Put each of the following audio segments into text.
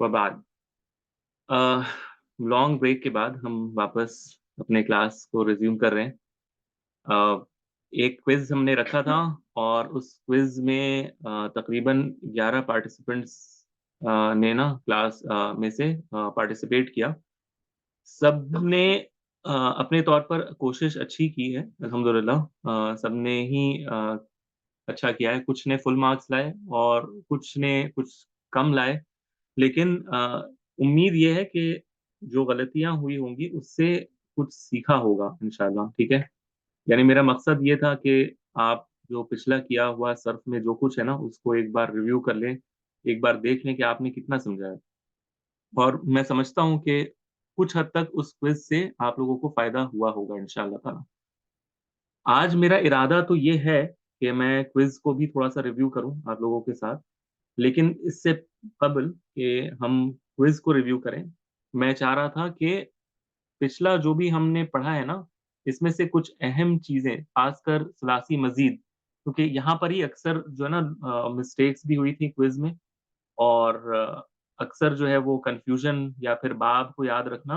वबाद। Long break के बाद हम वापस अपने क्लास को रिज्यूम कर रहे हैं। अ, एक क्विज़ हमने रखा था और उस क्विज़ में तकरीबन 11 पार्टिसिपेंट्स ने ना क्लास में से पार्टिसिपेट किया। सबने अपने तौर पर कोशिश अच्छी की है अल्हम्दुलिल्लाह। सबने ही अच्छा किया है। कुछ ने फुल मार्क्स लाए और कुछ ने कुछ कम लाए। लेकिन उम्मीद ये है कि जो गलतियाँ हुई होंगी उससे कुछ सीखा होगा इंशाल्लाह, ठीक है? यानी मेरा मकसद ये था कि आप जो पिछला किया हुआ सर्फ में जो कुछ है ना उसको एक बार रिव्यू कर लें, एक बार देख लें कि आपने कितना समझा है। और मैं समझता हूँ कि कुछ हद तक उस क्विज़ से आप लोगों को फ़ायदा हुआ होगा इंशाअल्लाह ताला। आज मेरा इरादा तो ये है कि मैं क्विज़ को भी थोड़ा-सा रिव्यू करूँ आप लोगों के साथ। लेकिन इससे क़ब्ल कि हम क्विज़ को रिव्यू करें, मैं चाह रहा था कि पिछला जो भी हमने पढ़ा है ना, इसमें से कुछ अहम चीज़ें, ख़ासकर सलासी मज़ीद, क्योंकि यहाँ पर ही अक्सर जो है ना मिस्टेक्स भी हुई थी क्विज़ में और अक्सर जो है वो कन्फ्यूज़न या फिर बाब को याद रखना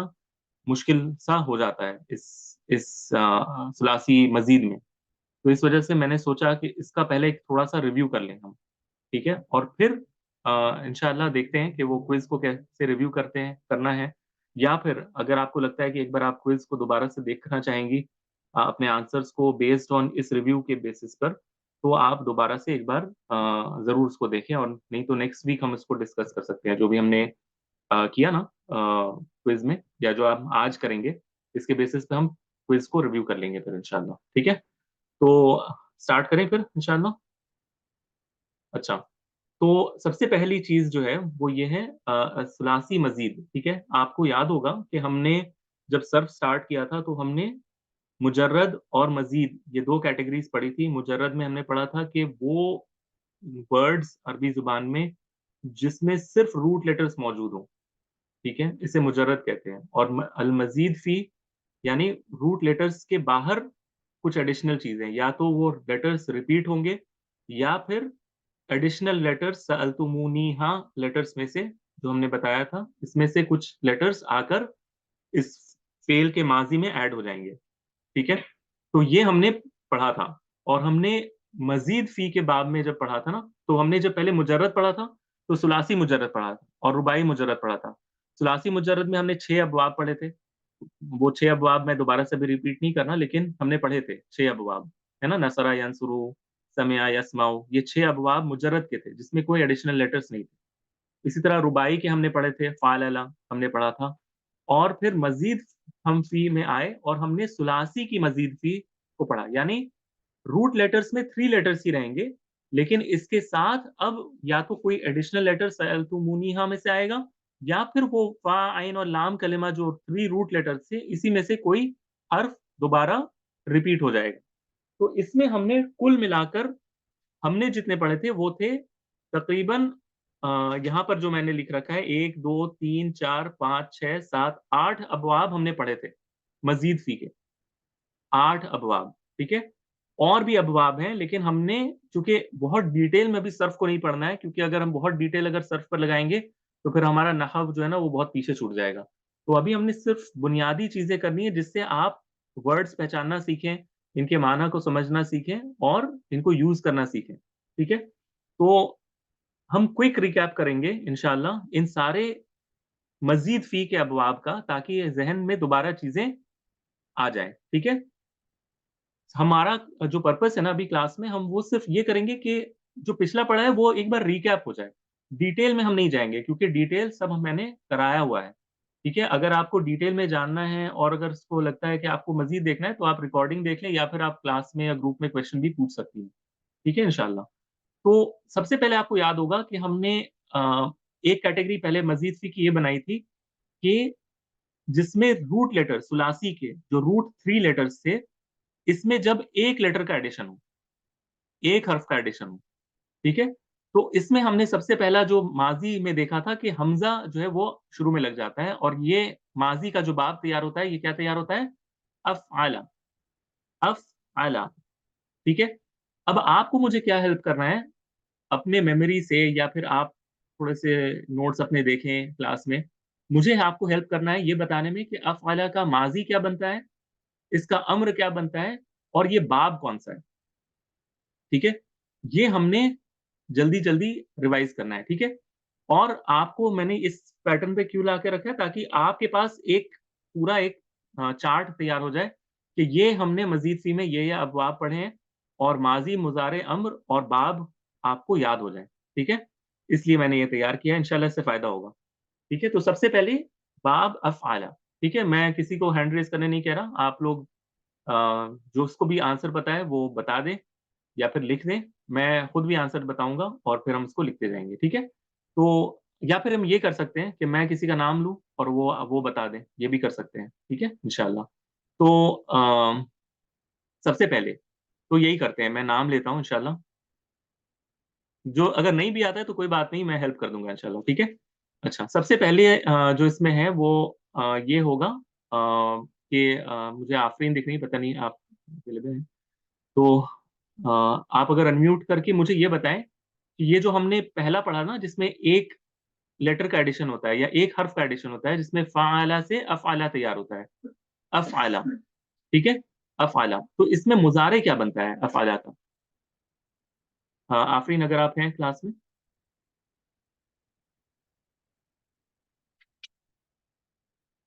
मुश्किल सा हो जाता है इस सुलासी मज़ीद में। तो इस वज़ह से मैंने सोचा कि इसका पहले एक थोड़ा-सा रिव्यू कर लें हम, ठीक है? और फिर इंशाअल्लाह देखते हैं कि वो क्विज़ को कैसे रिव्यू करते हैं करना है या फिर अगर आपको लगता है कि एक बार आप क्विज़ को दोबारा से देखना चाहेंगी अपने आंसर्स को बेस्ड ऑन इस रिव्यू के बेसिस पर, तो आप दोबारा से एक बार ज़रूर उसको देखें और नहीं तो नेक्स्ट वीक हम इसको डिस्कस कर सकते हैं, जो भी हमने किया ना क्विज़ में या जो हम आज करेंगे, इसके बेसिस पे हम क्विज़ को रिव्यू कर लेंगे फिर इंशाअल्लाह, ठीक है? तो स्टार्ट करें फिर इंशाअल्लाह? अच्छा, तो सबसे पहली चीज़ जो है वो ये है सुलासी मज़ीद, ठीक है? आपको याद होगा कि हमने जब सर्फ स्टार्ट किया था तो हमने मुजर्रद और मज़ीद ये 2 कैटेगरीज़ पढ़ी थी। मुजर्रद में हमने पढ़ा था कि वो वर्ड्स अरबी ज़ुबान में जिसमें सिर्फ़ रूट लेटर्स मौजूद हों, ठीक है? इसे मुजर्रद कहते हैं और अल-मज़ीद फ़ी यानी रूट लेटर्स के बाहर कुछ एडिशनल चीज़ें, या तो वो लेटर्स रिपीट होंगे या फिर एडिशनल लेटर्स सअल्तुमूनीहा लेटर्स में से जो हमने बताया था, इसमें से कुछ लेटर्स आकर इस फ़ेल के माज़ी में ऐड हो जाएँगे, ठीक है? तो ये हमने पढ़ा था और हमने मज़ीद फ़ी के बाब में जब पढ़ा था ना, तो हमने जब पहले मुजर्रद पढ़ा था, तो सुलासी मुजर्रद पढ़ा था और रुबाई मुजर्रद पढ़ा था। सुलासी मुजर्रद में हमने 6 अबवाब पढ़े थे। वो 6 अबवाब मैं दोबारा से अभी रिपीट नहीं करना, लेकिन हमने पढ़े थे 6 अबवाब, है ना? नसरा यंसुरू, समिअ यस्मउ, ये 6 अबवाब मुजर्रद के थे, जिसमें कोई एडिशनल लेटर्स नहीं थे। इसी तरह रुबाई के हमने पढ़े थे, फ़ालला हमने पढ़ा था और फिर मज़ीद हम फ़ी में आए और हमने सुलासी की मज़ीद फ़ी को पढ़ा। यानी रूट लेटर्स में 3 लेटर्स ही रहेंगे, लेकिन इसके साथ अब या तो कोई एडिशनल लेटर सअल्तुमूनीहा में से आएगा या फिर वो फ़ा, आइन और लाम कलिमा जो 3 रूट लेटर्स थे, इसी में से कोई हर्फ दोबारा रिपीट हो जाएगा। तो इसमें हमने कुल मिलाकर हमने जितने पढ़े थे वो थे तकरीबन यहाँ पर जो मैंने लिख रखा है 1, 2, 3, 4, 5, 6, 7, 8 अबवाब हमने पढ़े थे, मज़ीद फ़ी के। 8 अबवाब, ठीक है? और भी अबवाब हैं, लेकिन हमने चूँकि बहुत डिटेल में अभी सर्फ़ को नहीं पढ़ना है, क्योंकि अगर हम बहुत डिटेल अगर सर्फ़ पर लगाएँगे, तो फिर हमारा नहव जो है ना, वो बहुत पीछे छूट जाएगा। तो अभी हमने सिर्फ़ बुनियादी चीज़ें करनी है, जिससे आप वर्ड्स पहचानना सीखें, इनके माना को समझना सीखें और इनको यूज़ करना सीखें, ठीक है? तो हम क्विक रिकैप करेंगे इंशाअल्लाह इन सारे मज़ीद फ़ी के अबवाब का, ताकि ज़हन में दोबारा चीज़ें आ जाएँ, ठीक है? हमारा जो पर्पस है ना अभी क्लास में, हम वो सिर्फ़ ये करेंगे कि जो पिछला पढ़ा है वो एक बार रिकैप हो जाए। डिटेल में हम नहीं जाएँगे, क्योंकि डिटेल सब मैंने कराया हुआ है, ठीक है? अगर आपको डिटेल में जानना है और अगर उसको लगता है कि आपको मज़ीद देखना है, तो आप रिकॉर्डिंग देख लें या फिर आप क्लास में या ग्रुप में क्वेश्चन भी पूछ सकती हैं, ठीक है इंशाअल्लाह। तो सबसे पहले आपको याद होगा कि हमने एक कैटेगरी पहले मज़ीद फ़ी की ये बनाई थी कि जिसमें रूट लेटर सुलासी के जो रूट 3 लेटर्स थे, इसमें जब एक लेटर का एडिशन हो, एक हर्फ का एडिशन हो, ठीक है? तो इसमें हमने सबसे पहला जो माज़ी में देखा था कि हमज़ा जो है वो शुरू में लग जाता है और ये माज़ी का जो बाब तैयार होता है, ये क्या तैयार होता है? अफ़अला, आला। ठीक है, अब आपको मुझे क्या हेल्प करना है, अपने मेमोरी से या फिर आप थोड़े से नोट्स अपने देखें क्लास में, मुझे आपको हेल्प करना है ये बताने में कि अफ़अला का माजी क्या बनता है, इसका अम्र क्या बनता है, और ये बाब कौन सा है। ठीक है, ये हमने जल्दी जल्दी रिवाइज करना है। ठीक है, और आपको मैंने इस पैटर्न पे क्यों ला के रखा है, ताकि आपके पास एक पूरा एक चार्ट तैयार हो जाए कि ये हमने मजीद सी में ये अबवाब पढ़े हैं, और माजी मुजारे अम्र और बाब आपको याद हो जाए। ठीक है, इसलिए मैंने ये तैयार किया है, इंशाल्लाह इससे फायदा होगा। ठीक है, तो सबसे पहले बाब अफ़आला। ठीक है, मैं किसी को हैंड रेज करने नहीं कह रहा, आप लोग अ, जो उसको भी आंसर पता है वो बता दें या फिर लिख दें। मैं खुद भी आंसर बताऊंगा और फिर हम इसको लिखते जाएंगे। ठीक है, तो या फिर हम ये कर सकते हैं कि मैं किसी का नाम लूं और वो बता दें, ये भी कर सकते हैं। ठीक है, इंशाल्लाह। तो सबसे पहले तो यही करते हैं, मैं नाम लेता हूं इंशाल्लाह। जो अगर नहीं भी आता है तो कोई बात नहीं, मैं हेल्प कर दूंगा इंशाल्लाह। ठीक है, अच्छा, सबसे पहले जो इसमें है वो ये होगा कि मुझे आफरीन दिख रही, पता नहीं आप अवेलेबल हैं तो आप अगर अनम्यूट करके मुझे ये बताएं कि ये जो हमने पहला पढ़ा ना, जिसमें एक लेटर का एडिशन होता है या एक हर्फ का एडिशन होता है, जिसमें फ़ाला से अफ़आला तैयार होता है, अफ़आला। ठीक है, अफ़आला, तो इसमें मुजारे क्या बनता है अफ़आला का। हाँ आफरीन, अगर आप हैं क्लास में।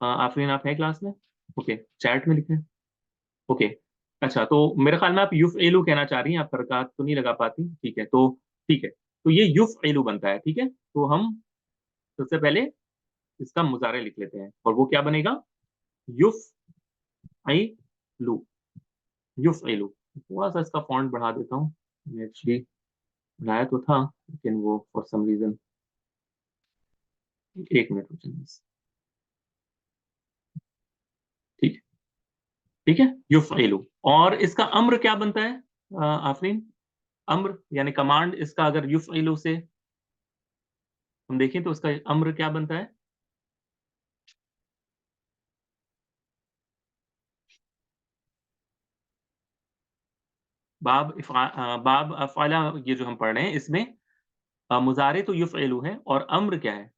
हाँ आफरीन, आप हैं क्लास में। ओके, चैट में लिखें। ओके, अच्छा, तो मेरे ख्याल में आप युफ एलू कहना चाह रही हैं, आप हरकत तो नहीं लगा पाती। ठीक है, तो ठीक है, तो ये युफ एलू बनता है। ठीक है, तो हम सबसे पहले इसका मुजारे लिख लेते हैं, और वो क्या बनेगा, युफ आई लू, युफ एलू। थोड़ा सा इसका फॉन्ट बढ़ा देता हूँ, एक्चुअली बनाया तो था लेकिन वो फॉर सम रीजन, एक मिनट रुकिए बस। ठीक है, ठीक है, युफ एलू। और इसका अम्र क्या बनता है आफरीन, अम्र यानी कमांड इसका, अगर युफ एलू से हम देखें तो इसका अम्र क्या बनता है। बाब अफ़ाला, ये जो हम पढ़ रहे हैं इसमें मुजारे तो युफ़इलु है और अम्र क्या है,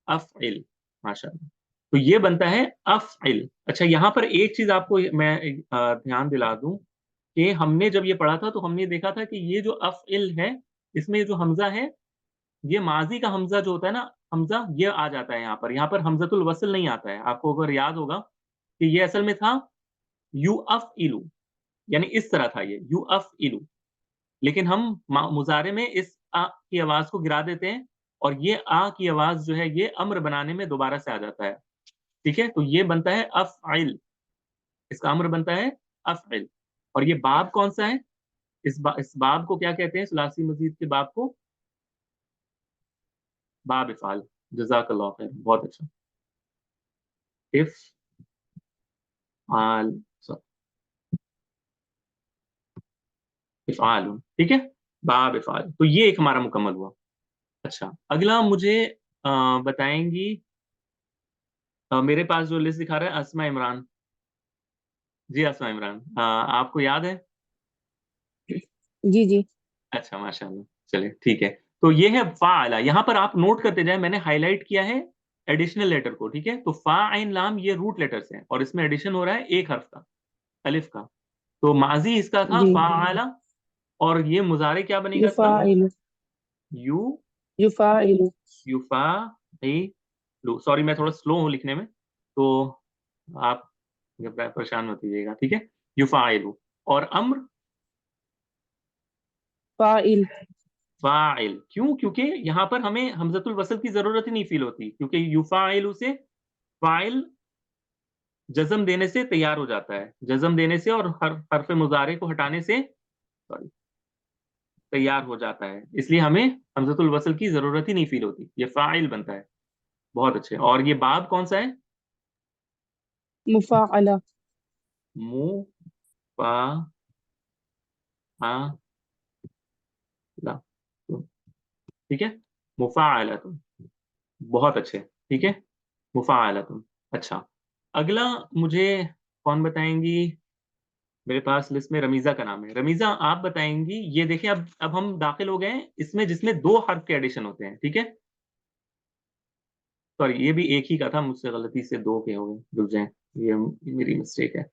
अफ़इल। माशाअल्लाह, तो ये बनता है अफ़इल। अच्छा, यहाँ पर एक चीज आपको मैं ध्यान दिला दूं कि हमने जब ये पढ़ा था तो हमने देखा था कि ये जो अफ़इल है, इसमें जो हमजा है, ये माजी का हमजा जो होता है ना, हमजा ये आ जाता है यहाँ पर हमजतुल वसल नहीं आता है। आपको अगर याद होगा कि ये असल में था यू अफ इलू, यानी इस तरह था ये यू अफ इलू, लेकिन हम मुजारे में इस आ की आवाज को गिरा देते हैं, और ये आ की आवाज जो है ये अम्र बनाने में दोबारा से आ जाता है। ठीक है, तो ये बनता है अफ़इल, इसका अम्र बनता है अफ़इल। और ये बाब कौन सा है, इस बाब को क्या कहते हैं, सुलासी मजीद के बाब को बाब इफ़ाल। जज़ाकल्लाह खैर, बहुत अच्छा। इफ आल, इफ़ाल, ठीक है, बाब इफ़ाल, तो ये एक हमारा मुकम्मल हुआ। अच्छा, अगला मुझे बताएंगी, मेरे पास जो लिस्ट दिखा रहा है अस्मा इमरान। जी अस्मा इमरान, आपको याद है। जी जी। अच्छा माशाल्लाह, चलिए ठीक है। तो ये है फ़ाअला, यहाँ पर आप नोट करते जाए, मैंने हाईलाइट किया है एडिशनल लेटर को। ठीक है, तो फा आइन लाम ये रूट लेटर्स हैं, और इसमें एडिशन हो रहा है एक हर्फ का, अलिफ का। तो माजी इसका था जी, फ़ाअला, और ये मुजारे क्या बनेगा इसका, युफाइलु, यू युफाइलु। युफा लू। सॉरी, मैं थोड़ा स्लो हूँ लिखने में, तो आप परेशान मत कीजिएगा। ठीक है, युफाइलु। और अम्र फाइल। फाइल, क्यों, क्योंकि यहाँ पर हमें हमजतुल वसल की जरूरत ही नहीं फील होती, क्योंकि युफाइलु से फाइल जज्म देने से तैयार हो जाता है, जज्म देने से और हरफ मुजारे को हटाने से, सॉरी, तैयार हो जाता है, इसलिए हमें हमजतुल वसल की जरूरत ही नहीं फील होती, ये फाइल बनता है। बहुत अच्छे। और ये बाब कौन सा है, मुफाअला। मु फा आ ला, तो ठीक है, मुफाअलतुन, बहुत अच्छे। ठीक है, मुफाअलतुन। अच्छा, अगला मुझे कौन बताएंगी, मेरे पास लिस्ट में रमीज़ा का नाम है। रमीज़ा आप बताएँगी, ये देखिए अब हम दाखिल हो गए हैं इसमें जिसमें 2 हर्फ के एडिशन होते हैं, ठीक है? सॉरी ये भी एक ही का था, मुझसे गलती से 2 के हो गए, रुक जाएँ, ये मेरी मिस्टेक है।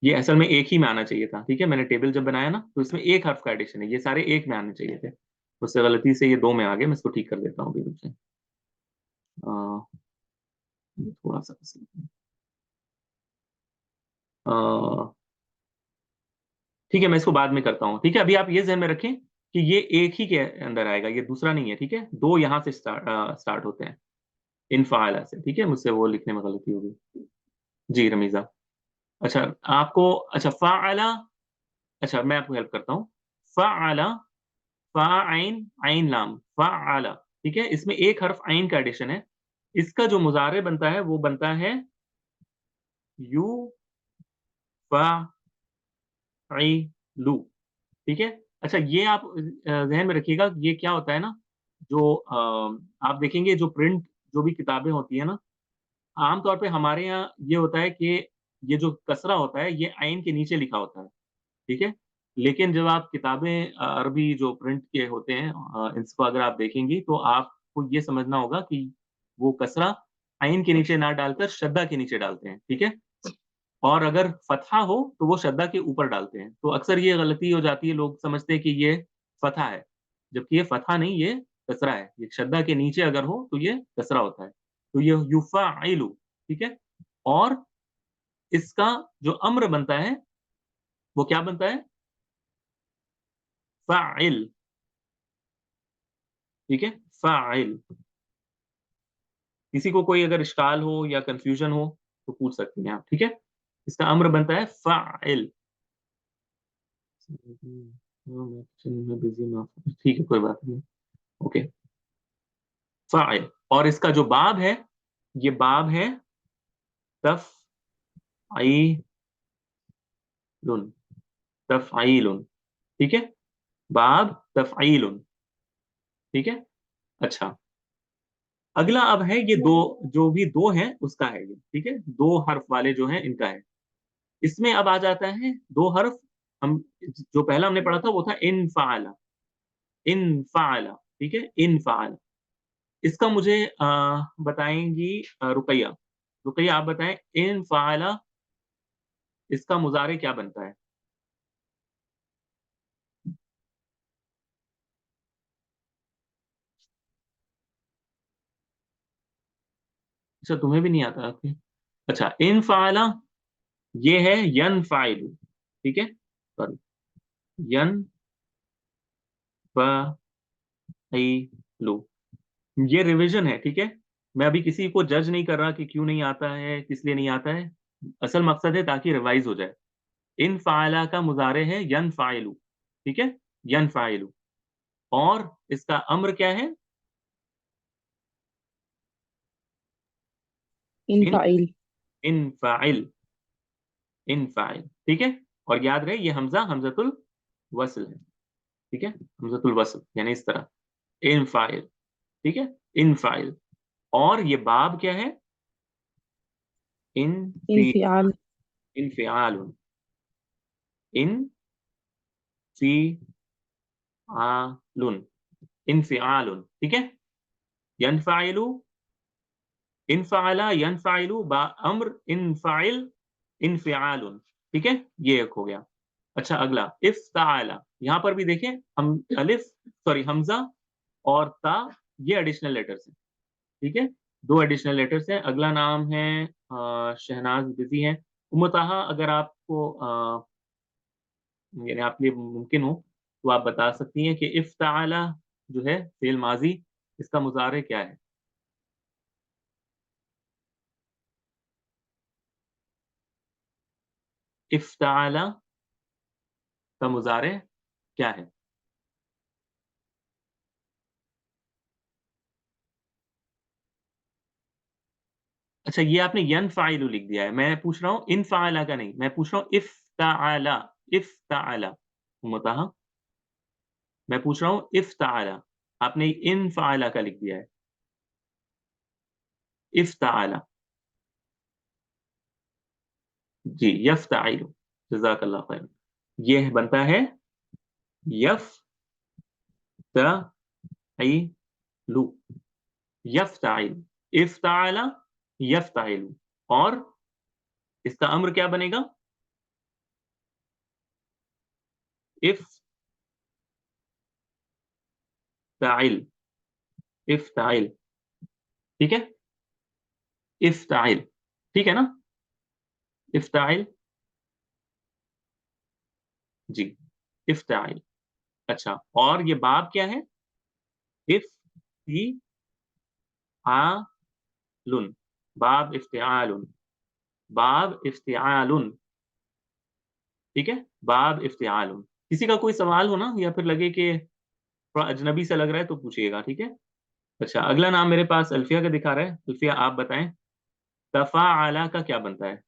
ये असल में एक ही में आना चाहिए था, ठीक है? मैंने टेबल जब बनाया ना, तो इसमें 1 हर्फ का एडिशन है, ये सारे एक में आने चाहिए थे। मुझसे गलती से ये 2 में आ गए, मैं इसको ठीक कर देता हूँ अभी, रुक जाएँ। ये थोड़ा-सा अ, ठीक है, मैं इसको बाद में करता हूँ, ठीक है? अभी आप ये ज़हन में रखें कि ये एक ही के अंदर आएगा, ये दूसरा नहीं है, ठीक है? 2 यहाँ से स्टार्ट होते हैं, इनफ़ाअला से, ठीक है? मुझसे वो लिखने में गलती हो गई। जी, रमीज़ा। अच्छा, आपको अच्छा फ़अला अच्छा मैं आपको हेल्प करता हूँ। फ़अला, फ़ा आइन, आइन लाम, फ़अला, ठीक है? इसमें एक हर्फ आइन का एडिशन है। इसका जो मुज़ारे बनता है, वो बनता है युफ़अइलु, ठीक है? अच्छा ये आप ज़हन में रखिएगा, ये क्या होता है ना, जो आप देखेंगे जो प्रिंट जो भी किताबें होती हैं ना, आम तौर पे हमारे यहाँ ये होता है कि ये जो कसरा होता है, ये आइन के नीचे लिखा होता है, ठीक है? लेकिन जब आप किताबें अरबी जो प्रिंट के होते हैं इसको अगर आप देखेंगी, तो आपको ये समझना होगा कि वो कसरा आइन के नीचे ना डालकर शद्दा के नीचे डालते हैं, ठीक है? और अगर फ़तहा हो, तो वो शद्दा के ऊपर डालते हैं। तो अक्सर ये गलती हो जाती है, लोग समझते हैं कि ये फ़तहा है, जबकि ये फ़तहा नहीं, ये कसरा है। ये शद्दा के नीचे अगर हो, तो ये कसरा होता है। तो ये युफ़अइलु, ठीक है? और इसका जो अम्र बनता है, वो क्या बनता है? फ़ाइल, ठीक है? फ़ाइल। किसी को कोई अगर इश्काल हो या कन्फ्यूज़न हो, तो पूछ सकती हैं आप, ठीक है? इसका अम्र बनता है फ़ाइल। मैं किचन में बिज़ी ना ठीक है, कोई बात नहीं। ओके, फ़ाइल और इसका जो बाब है, ये बाब है तफ़अईलुन, तफ़अईलुन, ठीक है? बाब तफ़अईलुन, ठीक है? अच्छा, अगला अब है ये 2 जो भी 2 हैं, उसका है ये, ठीक है? 2 हर्फ वाले जो हैं, इनका है। इसमें अब आ जाता है 2 हर्फ, हम जो पहला हमने पढ़ा था, वो था इनफ़अला, इनफ़अला, ठीक है? इनफ़अला। इसका मुझे बताएँगी रुक़ैया। रुक़ैया आप बताएँ इनफ़अला इसका मुज़ारे क्या बनता है? अच्छा तुम्हें भी नहीं आता? ओके। अच्छा इनफ़अला ये है यनफ़अइलु, ठीक है? सॉरी यनफ़अइलु, ये रिविज़न है, ठीक है? मैं अभी किसी को जज नहीं कर रहा कि क्यों नहीं आता है, किस लिए नहीं आता है। असल मकसद है ताकि रिवाइज़ हो जाए। इनफ़अला का मुज़ारे है यनफ़अइलु, ठीक है? यनफ़अइलु और इसका अम्र क्या है? इन इनफाइल। इनफ़ाइल, इनफ़ाइल, ठीक है? और याद रहे ये हमज़ा हमज़तुल वस्ल है, ठीक है? हमज़तुल वस्ल यानी इस तरह, इनफ़ाइल, ठीक है? इनफ़ाइल और ये बाब क्या है? इनफ़ी इंफियाल। इन्फ़िआलुन, इन्फ़िआलुन, इन्फ़िआलुन, ठीक है? यनफ़अइलु, इनफ़अला, यनफ़अइलु बा अम्र इनफ़ाइल, इन्फ़िआलुन, ठीक है? ये एक हो गया। अच्छा अगला इफ़्ताअला, यहाँ पर भी देखें हम अलिफ सॉरी हमज़ा और ता ये एडिशनल लेटर्स हैं, ठीक है? 2 एडिशनल लेटर्स हैं। अगला नाम है शहनाज़ बिज़ी हैं। उम्म ताहा अगर आपको यानी आपके लिए मुमकिन हो, तो आप बता सकती हैं कि इफ़्ताअला जो है फ़िल माज़ी इसका मुज़ारे क्या है? इफ़्ताअला का मुज़ारे क्या है? अच्छा ये आपने यनफ़अइलु लिख दिया है। मैं पूछ रहा हूँ इनफ़अला का नहीं, मैं पूछ रहा हूँ इफ़्ताअला, इफ़्ताअला। उम्म ताहा मैं पूछ रहा हूँ इफ़्ताअला, आपने इनफ़अला का लिख दिया है। इफ़्ताअला, जी, यफ़्तइलु, जज़ाकल्लाह खैरन। ये बनता है यफ्ताइलु, यफ्ताइल, इफ्ताला यफ्ताइलु। और इसका अम्र क्या बनेगा? इफ्ताइल, इफ्ताइल, ठीक है, इफ्ताइल, ठीक है ना, इफ्ताइल, जी, इफ्ताइल। अच्छा, और ये बाब क्या है? इफ्तिआलुन, बाब इफ्तिआलुन, बाब इफ्तिआलुन, ठीक है, बाब इफ्तिआलुन। किसी का कोई सवाल हो ना, या फिर लगे कि थोड़ा अजनबी सा लग रहा है, तो पूछिएगा, ठीक है। अच्छा, अगला नाम मेरे पास अल्फिया का दिखा रहा है। अल्फिया, आप बताएं तफ़ाअला का क्या बनता है?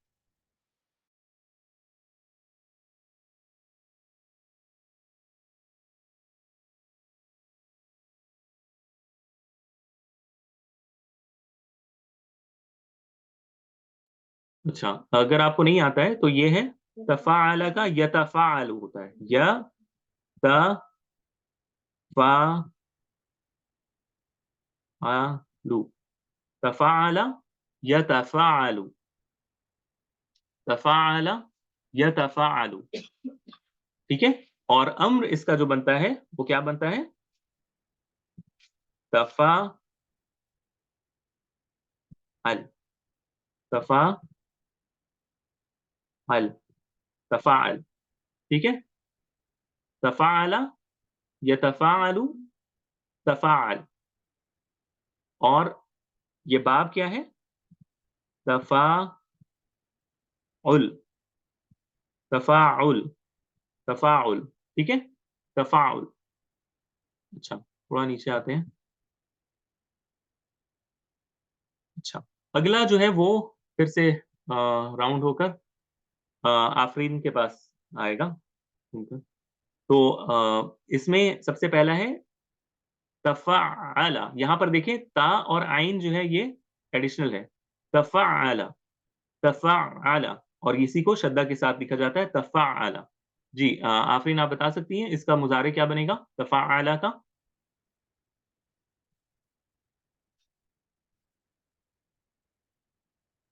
अच्छा, अगर आपको नहीं आता है तो ये है तफ़ाअला का यतफ़ाअलु होता है, यतफ़ाअलु, तफ़ाअला यतफ़ाअलु, तफ़ाअला यतफ़ाअलु, ठीक है। और अम्र इसका जो बनता है वो क्या बनता है? तफ़ाअल, तफ़ाअल, तफ़ाअल, ठीक है। तफ़ाअला यतफ़ाअलु, तफ़ाअल। और ये बाब क्या है? तफ़ाउल, तफ़ाउल, तफ़ाउल, ठीक है, तफ़ाउल। अच्छा, थोड़ा नीचे आते हैं। अच्छा, अगला जो है वो फिर से राउंड होकर आफरीन के पास आएगा। ठीक है। तो इसमें सबसे पहला है तफ़अला। यहाँ पर देखें ता और आइन जो है ये एडिशनल है। तफ़अला, तफ़अला, और इसी को शद्दा के साथ लिखा जाता है तफ़अला। जी, आफरीन आप बता सकती हैं इसका मुज़ारे क्या बनेगा तफ़अला का?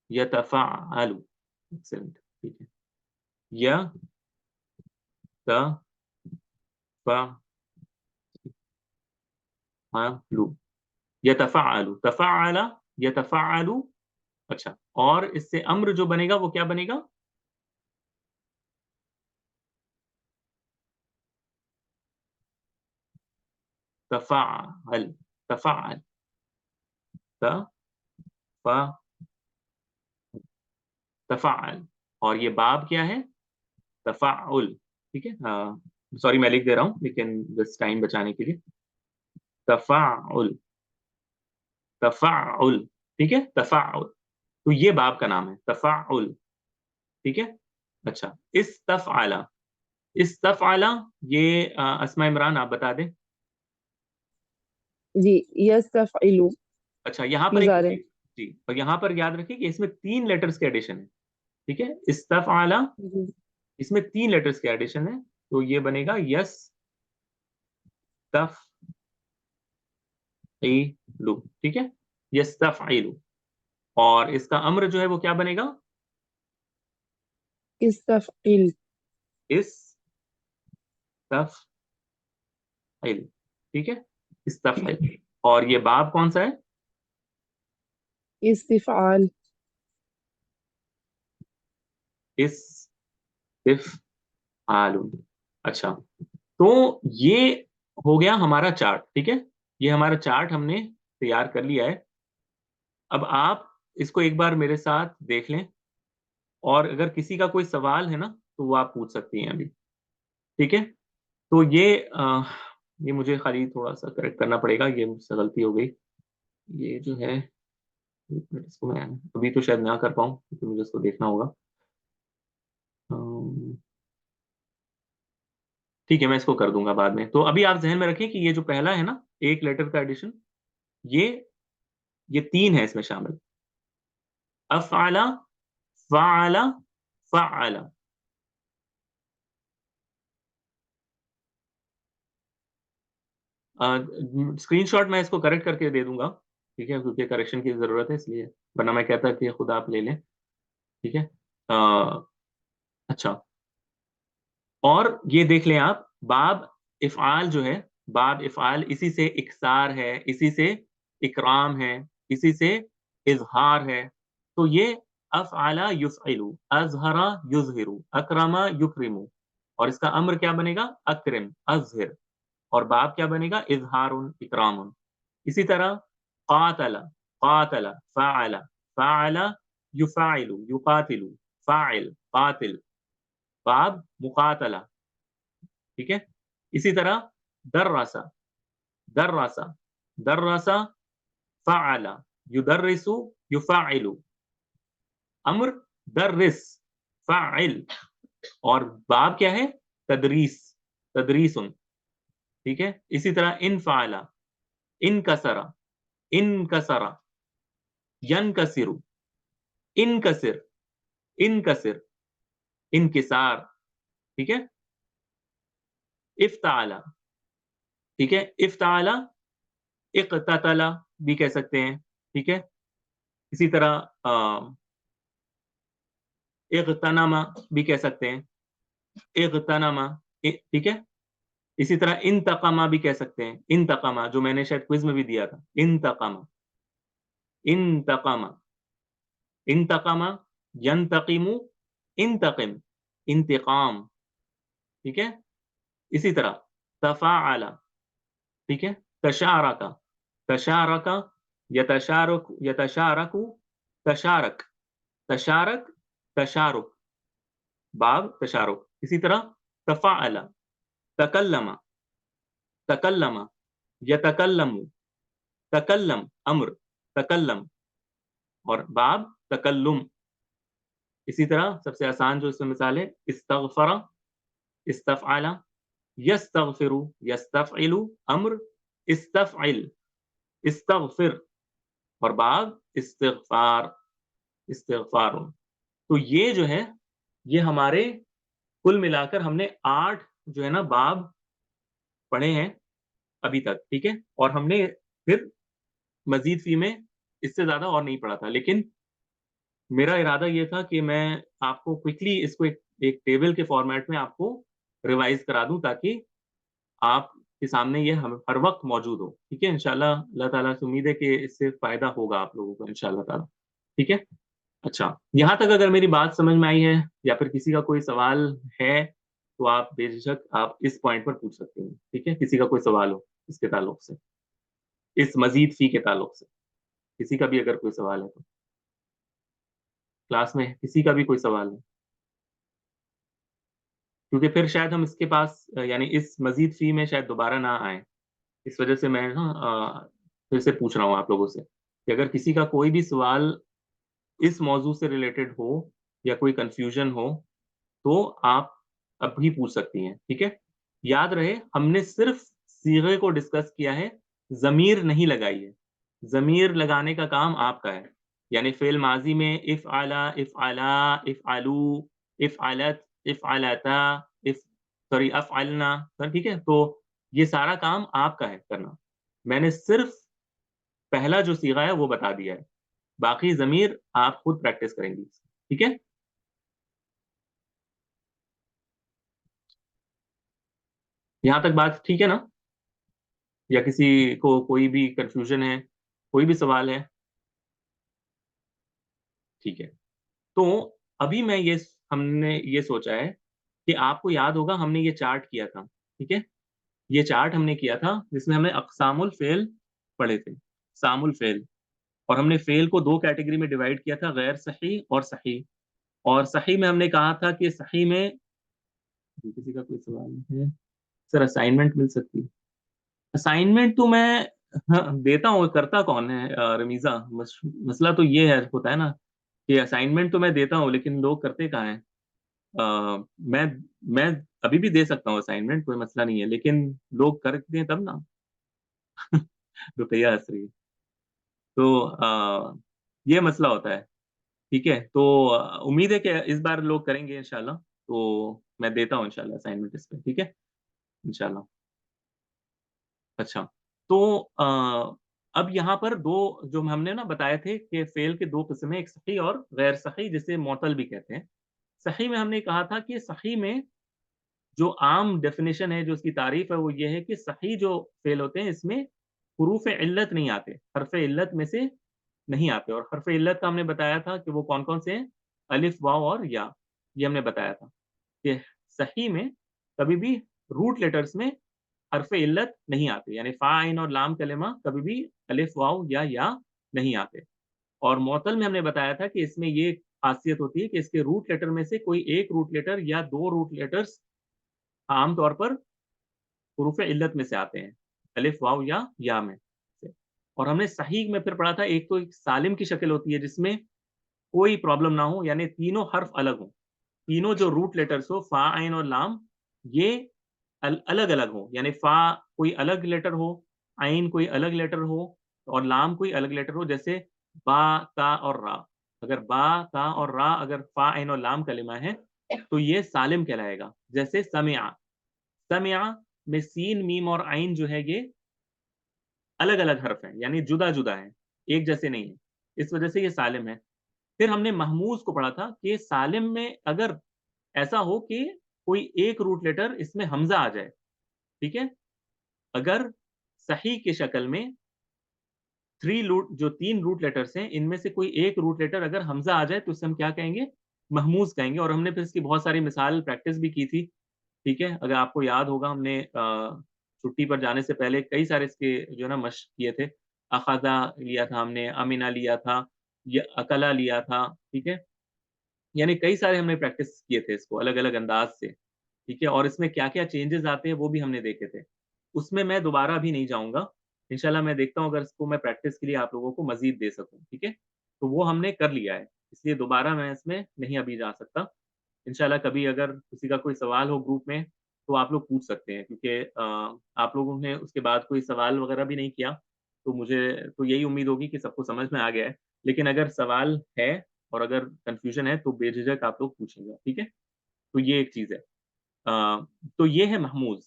यतफ़अलु, एक्सीलेंट, ठीक है। यतफ़अलु, यतफ़अलु, तफ़अला, यतफ़अलु। अच्छा, और इससे अम्र जो बनेगा वो क्या बनेगा? तफ़अल, तफ़अल, तफ़ तफ़अल। और ये बाब क्या है? तफ़ाउल, ठीक है। सॉरी मैं लिख दे रहा हूँ लेकिन बस टाइम बचाने के लिए। तफ़ाउल, तफ़ाउल, ठीक है, तफ़ाउल। तो ये बाब का नाम है, तफ़ाउल, ठीक है। अच्छा, इस्तफ़अला ये अस्मा इमरान आप बता दें। जी, यस्तफ़इलु, अच्छा, यहाँ पर एक मुज़ारे। चीज़, जी, और यहाँ पर याद रखिए कि इसमें 3 लेटर्स के एडिशन है, ठीक है। इस्तफ़अला, जी, इसमें 3 लेटर्स के एडिशन है, तो ये बनेगा यस्तफ़इलु, ठीक है, यस्तफ़इलु। और इसका अम्र जो है वो क्या बनेगा? इस्तफ़इल, इस्तफ़इल, ठीक है, इस्तफ़इल। और ये बाब कौन-सा है? इस्तिफ़आल, इस्तिफ़आलुन। अच्छा, तो ये हो गया हमारा चार्ट, ठीक है? ये हमारा चार्ट हमने तैयार कर लिया है। अब आप इसको एक बार मेरे साथ देख लें, और अगर किसी का कोई सवाल है ना, तो वो आप पूछ सकती हैं अभी, ठीक है? तो ये मुझे खाली थोड़ा-सा करेक्ट करना पड़ेगा, ये मुझसे गलती हो गई। ये जो है, 1 मिनट, इसको मैं अभी तो शायद ना कर पाऊँ क्योंकि मुझे इसको देखना होगा। अम, ठीक है, मैं इसको कर दूँगा बाद में। तो अभी आप ज़हन में रखें कि ये जो पहला है ना, 1 लेटर का एडिशन, ये ये 3 है इसमें शामिल। अफ़अला, फ़अला, फ़अला, स्क्रीनशॉट मैं इसको करेक्ट करके दे दूंगा, ठीक है, क्योंकि करेक्शन की जरूरत है इसलिए, वरना मैं कहता कि खुद आप ले लें, ठीक है। अच्छा, और ये देख लें आप, बाब इफ़आल जो है, बाब इफ़आल इसी से इकसार है, इसी से इकराम है, इसी से इजहार है। तो ये अफ़अला युफ़इलु, अज़हरा युज़हिरु, अकरमा युकरिमु, और इसका अम्र क्या बनेगा? अक्रिम, अज़हिर, और बाब क्या बनेगा? इजहारुन, इकरामुन। इसी तरह क़ातला, क़ातला, फ़अला, फ़अला युफ़ाइलु, युक़ातिलु, फ़ाइल, क़ातिल, बाब मुक़ातला, ठीक है। इसी तरह दर्रसा, दर्रसा, दर्रसा, फ़अला, युदर्रिसु, युफ़ाइलु, अम्र दर्रिस, फ़ाइल, और बाब क्या है? तदरीस, तदरीसुन, ठीक है। इसी तरह इनफ़अला, इनकसरा, इनकसरा, यनकसिरु, इनकसिर, इनकसिर, इनकिसार, ठीक है। इफ्ताला, ठीक है, इफ्ताला, इक़ततला भी कह सकते हैं, ठीक है। इसी तरह इग़तनमा भी कह सकते हैं, इग़तनमा, ठीक है। इसी तरह इंतक़मा भी कह सकते हैं, इंतक़मा, जो मैंने शायद क्विज में भी दिया था, इंतक़मा, इंतक़मा, इंतक़मा, यंतक़िमु, इंतक़िम, इंतिक़ाम, ठीक है। इसी तरह तफ़ाअला, ठीक है, तशारका, तशारका, यतशारक, यतशारकु, तशारक, तशारक, तशारुक, बाब तशारुक। इसी तरह तफ़ाअला, तकल्लमा, तकल्लमा, यतकल्लमु, तकल्लम, अम्र, तकल्लम, और बाब तकल्लुम। इसी तरह सबसे आसान जो इसमें मिसाल है, इस्तग़फ़रा, इस्तफ़अला, यस्तग़फ़िरु, यस्तफ़इलु, अम्र इस्तफ़इल, इस्तग़फ़िर, और बाब इस्तिग़फ़ार, इस्तिग़फ़ारुन। तो ये जो है, ये हमारे कुल मिलाकर हमने 8 जो है ना बाब पढ़े हैं अभी तक, ठीक है। और हमने फिर मज़ीद फ़ी में इससे ज़्यादा और नहीं पढ़ा था, लेकिन मेरा इरादा ये था कि मैं आपको क्विकली इसको एक टेबल के फॉर्मेट में आपको रिवाइज़ करा दूँ, ताकि आपके सामने ये हम हर वक़्त मौजूद हो, ठीक है। इंशाअल्लाह, अल्लाह ताला से उम्मीद है कि इससे फ़ायदा होगा आप लोगों को इंशाअल्लाह ताला, ठीक है। अच्छा, यहाँ तक अगर मेरी बात समझ में आई है या फिर किसी का कोई सवाल है, तो आप बेझिझक आप इस पॉइंट पर पूछ सकते हैं, ठीक है? किसी का कोई सवाल हो इसके ताल्लुक से, इस मज़ीद फ़ी के ताल्लुक से, किसी का भी अगर कोई सवाल है तो। क्लास में किसी का भी कोई सवाल है? क्योंकि फिर शायद हम इसके पास यानी इस मज़ीद फ़ी में शायद दोबारा ना आएँ। इस वजह से मैं ना फिर से पूछ रहा हूँ आप लोगों से, कि अगर किसी का कोई भी सवाल इस मौज़ू से रिलेटेड हो या कोई कन्फ्यूज़न हो, तो आप अभी पूछ सकती हैं, ठीक है? याद रहे, हमने सिर्फ़ सीग़े को डिस्कस किया है, ज़मीर नहीं लगाई है। ज़मीर लगाने का काम आपका है। यानी फ़िल माज़ी में इफ़अला, इफ़अला, इफ़अलू, इफ़अलत, इफ़अलता, सॉरी अफ़अलना, ठीक है? तो ये सारा काम आपका है करना। मैंने सिर्फ़ पहला जो सीग़ा है वो बता दिया है। बाकी ज़मीर आप खुद प्रैक्टिस करेंगी, ठीक है? यहाँ तक बात ठीक है ना? या किसी को कोई भी कन्फ्यूज़न है, कोई भी सवाल है? ठीक है। तो अभी मैं हमने ये सोचा है कि आपको याद होगा हमने ये चार्ट किया था, ठीक है? ये चार्ट हमने किया था जिसमें हमने अक़सामुल फ़िल पढ़े थे, अक़सामुल फ़िल, और हमने फ़िल को 2 कैटेगरी में डिवाइड किया था, गैर सही और सही। और सही में हमने कहा था कि सही में किसी का कोई सवाल है? सर असाइनमेंट मिल सकती है? असाइनमेंट तो मैं हाँ, देता हूँ, करता कौन है रमीज़ा? मसला तो ये है होता है ना, कि असाइनमेंट तो मैं देता हूँ, लेकिन लोग करते कहाँ हैं? मैं मैं अभी भी दे सकता हूँ असाइनमेंट, कोई मसला नहीं है, लेकिन लोग करते हैं तब ना। रुकैया हँस रही है। तो ये मसला होता है, ठीक है? तो उम्मीद है कि इस बार लोग करेंगे इंशाल्लाह, तो मैं देता हूँ इंशाल्लाह असाइनमेंट इस पे, ठीक है? इंशाल्लाह। अच्छा, तो अब यहाँ पर 2 जो हमने ना बताए थे कि फ़ेल के 2 किस्म हैं, एक सही और गैर सही, जिसे मुअत्तल भी कहते हैं। सही में हमने कहा था कि सही में जो आम डेफ़िनिशन है, जो उसकी तारीफ़ है, वो ये है कि सही जो फ़ेल होते हैं, इसमें हुरूफ़ इल्लत नहीं आते, हर्फ़ इल्लत में से नहीं आते, और हर्फ़ इल्लत का हमने बताया था कि वो कौन-कौन से हैं? अलिफ़, वाव और या, ये हमने बताया था कि सही में कभी भी रूट लेटर्स में हर्फ़ इल्लत नहीं आते, यानी फ़ा, आइन और लाम कलिमा कभी भी अलिफ़, वाव या नहीं आते। और मुअत्तल में हमने बताया था कि इसमें ये ख़ासियत होती है कि इसके रूट लेटर में से कोई 1 रूट लेटर या 2 रूट लेटर्स आम तौर पर हुरूफ़ इल्लत में से आते हैं, अलिफ़, वाव या में से। और हमने सही में फिर पढ़ा था, एक तो एक सालिम की शक्ल होती है जिसमें कोई प्रॉब्लम ना हो, यानी तीनों हर्फ अलग हों। तीनों जो रूट लेटर्स हो, फ़ा, आइन और लाम, ये अलग-अलग हों, यानी फ़ा कोई अलग लेटर हो, आइन कोई अलग लेटर हो और लाम कोई अलग लेटर हो, जैसे बा, ता और रा। अगर बा, ता और रा अगर फ़ा, आइन और लाम कलिमा है, तो ये सालिम कहलाएगा। जैसे समिअ, समिअ में सीन, मीम और आइन जो है ये अलग-अलग हर्फ हैं, यानी जुदा-जुदा हैं, एक जैसे नहीं हैं। इस वजह से ये सालिम है। फिर हमने महमूज़ को पढ़ा था कि सालिम में अगर ऐसा हो कि कोई एक रूट लेटर इसमें हमज़ा आ जाए, ठीक है? अगर सही की शक्ल में 3 रूट लेटर्स हैं, इनमें से कोई एक रूट लेटर अगर हमज़ा आ जाए, तो उसे हम क्या कहेंगे? महमूज़ कहेंगे, और हमने फिर इसकी बहुत सारी मिसाल प्रैक्टिस भी की थी, ठीक है? अगर आपको याद होगा, हमने छुट्टी पर जाने से पहले कई सारे इसके जो है ना मश्क किए थे। अख़ज़ा लिया था हमने, अमिना लिया था, या अकला लिया था, ठीक है? यानी कई सारे हमने प्रैक्टिस किए थे इसको अलग-अलग अंदाज़ से, ठीक है? और इसमें क्या-क्या चेंजेज़ आते हैं, वो भी हमने देखे थे। उसमें मैं दोबारा अभी नहीं जाऊँगा। इंशाल्लाह मैं देखता हूँ अगर इसको मैं प्रैक्टिस के लिए आप लोगों को मज़ीद दे सकूँ, ठीक है? तो वो हमने कर लिया है, इसलिए दोबारा मैं इसमें नहीं अभी जा सकता। इंशाल्लाह कभी अगर किसी का कोई सवाल हो ग्रुप में, तो आप लोग पूछ सकते हैं, क्योंकि आप लोगों ने उसके बाद कोई सवाल वगैरह भी नहीं किया, तो मुझे तो यही उम्मीद होगी कि सबको समझ में आ गया है। लेकिन अगर सवाल है और अगर कन्फ्यूज़न है, तो बेझिझक आप लोग पूछिएगा, ठीक है? तो ये एक चीज़ है। तो ये है महमूज़।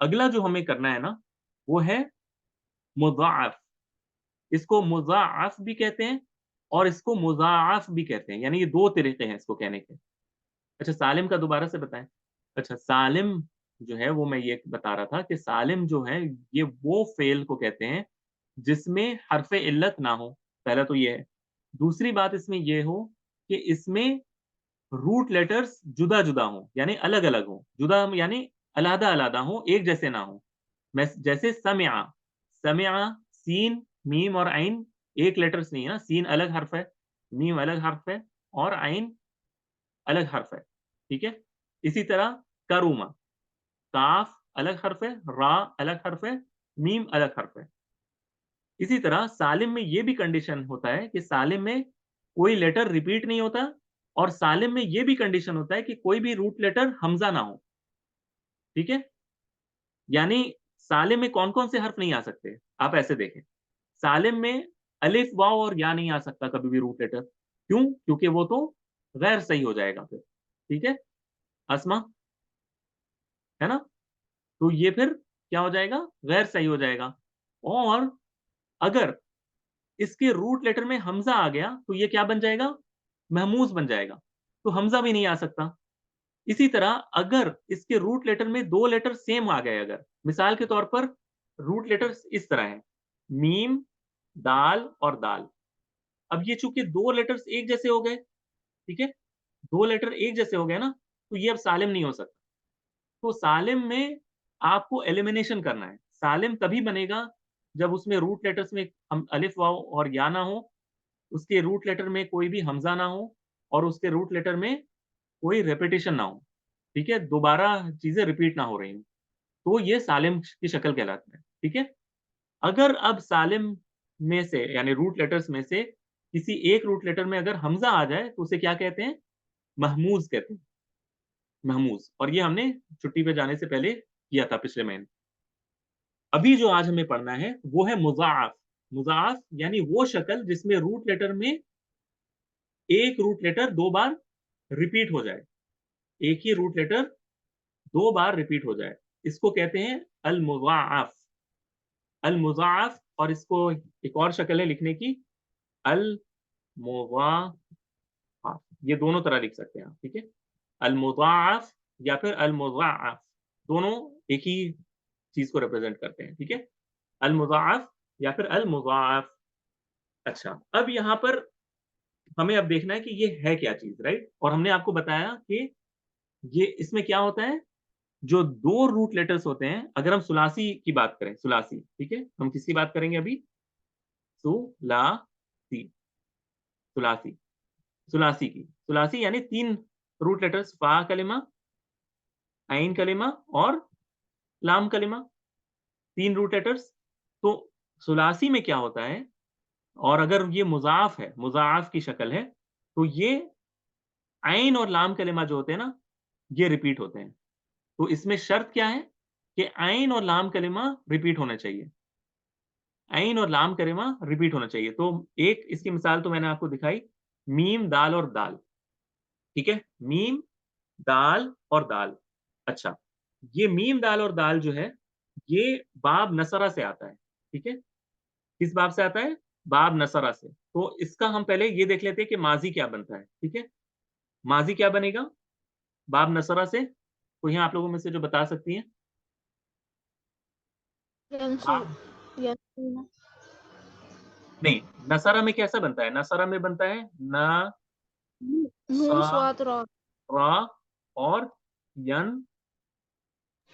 अगला जो हमें करना है ना, वो है मुज़ाअफ़। इसको मुज़ाअफ़ भी कहते हैं और इसको मुज़ाअफ़ भी कहते हैं, यानी ये 2 तरीके हैं इसको कहने के। अच्छा, सालिम का दोबारा से बताएँ? अच्छा, सालिम जो है वो मैं ये बता रहा था कि सालिम जो है, ये वो फ़ेल को कहते हैं जिसमें हर्फ़ इल्लत ना हो, पहला तो ये है। दूसरी बात इसमें ये हो कि इसमें रूट लेटर्स जुदा-जुदा हों, यानी अलग-अलग हों। जुदा यानी अलहदा-अलहदा हों, एक जैसे ना हों। मैं जैसे समिअ, समिअ सीन, मीम और आइन एक लेटर्स नहीं है ना, सीन अलग हर्फ़ है, मीम अलग हर्फ़ है और आइन अलग हर्फ़ है, ठीक है? इसी तरह करुमा, काफ अलग हर्फ़ है, रा अलग हर्फ़ है, मीम अलग हर्फ़ है। इसी तरह सालिम में ये भी कंडीशन होता है कि सालिम में कोई लेटर रिपीट नहीं होता, और सालिम में ये भी कंडीशन होता है कि कोई भी रूट लेटर हमज़ा ना हो, ठीक है? यानी सालिम में कौन-कौन से हर्फ नहीं आ सकते? आप ऐसे देखें, सालिम में अलिफ, वाव और या नहीं आ सकता कभी भी रूट लेटर। क्यों? क्योंकि वो तो गैर सही हो जाएगा फिर, ठीक है? अस्मा, है ना? तो ये फिर क्या हो जाएगा? गैर सही हो जाएगा। और अगर इसके रूट लेटर में हमज़ा आ गया, तो ये क्या बन जाएगा? महमूज़ बन जाएगा। तो हमज़ा भी नहीं आ सकता। इसी तरह अगर इसके रूट लेटर में 2 लेटर सेम आ गए अगर, मिसाल के तौर पर रूट लेटर्स इस तरह हैं, मीम, दाल और दाल। अब ये चूँकि 2 लेटर्स एक जैसे हो गए, ठीक है? 2 लेटर एक जैसे हो गए ना, तो ये अब सालिम नहीं हो सकता। तो सालिम में आपको एलिमिनेशन करना है। सालिम तभी बनेगा जब उसमें रूट लेटर्स में हम अलिफ, वाव और या ना हो, उसके रूट लेटर में कोई भी हमज़ा ना हो और उसके रूट लेटर में कोई रिपिटिशन ना हो, ठीक है? दोबारा चीज़ें रिपीट ना हो रही हों, तो ये सालिम की शक्ल कहलाता है, ठीक है? अगर अब सालिम में से यानी रूट लेटर्स में से किसी एक रूट लेटर में अगर हमज़ा आ जाए, तो उसे क्या कहते हैं? महमूज़ कहते हैं, महमूज़। और ये हमने छुट्टी पे जाने से पहले किया था पिछले महीने। अभी जो आज हमें पढ़ना है, वो है मुज़ाअफ़। मुज़ाअफ़ यानी वो शक्ल जिसमें रूट लेटर में एक रूट लेटर 2 बार रिपीट हो जाए। एक ही रूट लेटर 2 बार रिपीट हो जाए। इसको कहते हैं अल-मुज़ाअफ़। अल मुज़ाअफ़, और इसको एक और शक्ल है लिखने की, अल मुज़ाअफ़। ये दोनों तरह लिख सकते हैं आप, ठीक है? अल मुज़ाअफ़ या फिर अल मुज़ाअफ़, दोनों एक ही चीज को रिप्रेजेंट करते हैं, ठीक है? अल मुज़ाअफ़ या फिर अल मुज़ाअफ़। अच्छा, अब यहाँ पर हमें अब देखना है कि ये है क्या चीज, राइट? और हमने आपको बताया कि ये इसमें क्या होता है, जो 2 रूट लेटर्स होते हैं, अगर हम सुलासी की बात करें, सुलासी, ठीक है? हम किसकी बात करेंगे अभी? सुलासी, सुलासी, सुलासी की। सुलासी यानी 3 रूट लेटर्स, फा कलिमा, ऐन कलिमा और लाम कलिमा, 3 रूट लेटर्स। तो सुलासी में क्या होता है, और अगर ये मुज़ाअफ़ है, मुज़ाअफ़ की शक्ल है, तो ये ऐन और लाम कलिमा जो होते हैं ना, ये रिपीट होते हैं। तो इसमें शर्त क्या है कि ऐन और लाम कलिमा रिपीट होना चाहिए। ऐन और लाम कलिमा रिपीट होना चाहिए। तो एक इसकी मिसाल तो मैंने आपको दिखाई, मीम, दाल और दाल, ठीक है? मीम, दाल और दाल। अच्छा, ये मीम, दाल और दाल जो है, ये बाब नसरा से आता है, ठीक है? किस बाब से आता है? बाब नसरा से। तो इसका हम पहले ये देख लेते हैं कि माज़ी क्या बनता है, ठीक है? माज़ी क्या बनेगा बाब नसरा से? कोई है आप लोगों में से जो बता सकती हैं? यंसुर, बाब यंसुर, नहीं, नसरा में कैसा बनता है? नसरा में बनता है न, सा, नून स्वाद रा, रा और यन,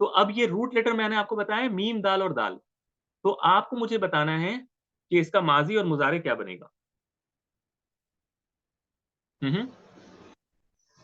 तो अब ये रूट लेटर मैंने आपको बताया, मीम, दाल और दाल। तो आपको मुझे बताना है कि इसका माज़ी और मुज़ारे क्या बनेगा? हुँ।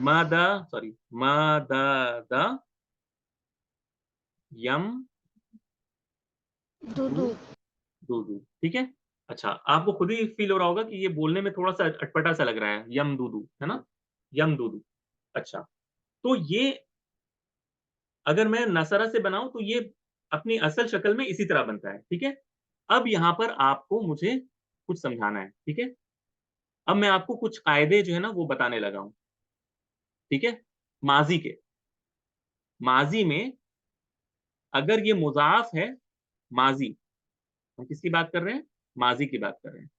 मादा, सॉरी, मादादा, यम, दू, दुदु, दूदू, ठीक है? अच्छा, आपको खुद ही फ़ील हो रहा होगा कि ये बोलने में थोड़ा-सा अटपटा सा लग रहा है, यम, दूदू, है ना? यम, दूदू। अच्छा, तो ये अगर मैं नसरा से बनाऊँ तो ये अपनी असल शक्ल में इसी तरह बनता है, ठीक है? अब यहाँ पर आपको मुझे कुछ समझाना है, ठीक है? अब मैं आपको कुछ कायदे जो है ना वो बताने लगा हूँ, ठीक है? माज़ी के। माज़ी में अगर ये मुज़ाफ़ है, माज़ी, हम किसकी बात कर रहे हैं? माज़ी की बात कर रहे हैं।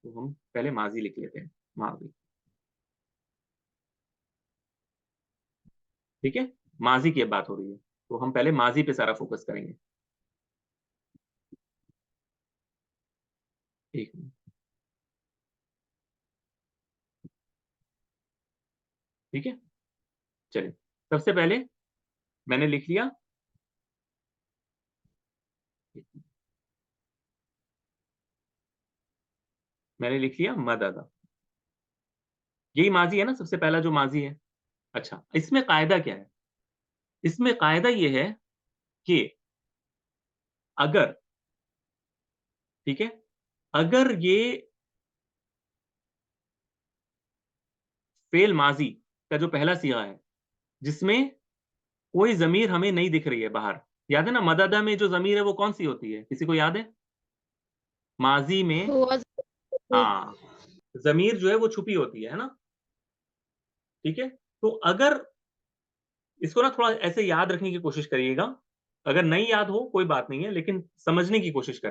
तो हम पहले माज़ी लिख लेते हैं, माज़ी, ठीक है? माज़ी की अब बात हो रही है, तो हम पहले माज़ी पे सारा फ़ोकस करेंगे। एक मिनट, ठीक है? चलिए, सबसे पहले मैंने लिख लिया, मैंने लिख लिया मदद। यही माज़ी है ना, सबसे पहला जो माज़ी है? अच्छा, इसमें कायदा क्या है? इसमें कायदा ये है कि अगर, ठीक है? अगर ये फ़ेल माज़ी का जो पहला सिगा है, जिसमें कोई ज़मीर हमें नहीं दिख रही है बाहर। याद है ना, मददा में जो ज़मीर है वो कौन-सी होती है? किसी को याद है? माज़ी में, हुआ, हाँ, ज़मीर जो है वो छुपी होती है ना? ठीक है? तो अगर इसको ना थोड़ा ऐसे याद रखने की कोशिश करिएगा। अगर नहीं याद हो कोई बात नहीं है, लेकिन समझने की कोशिश करें।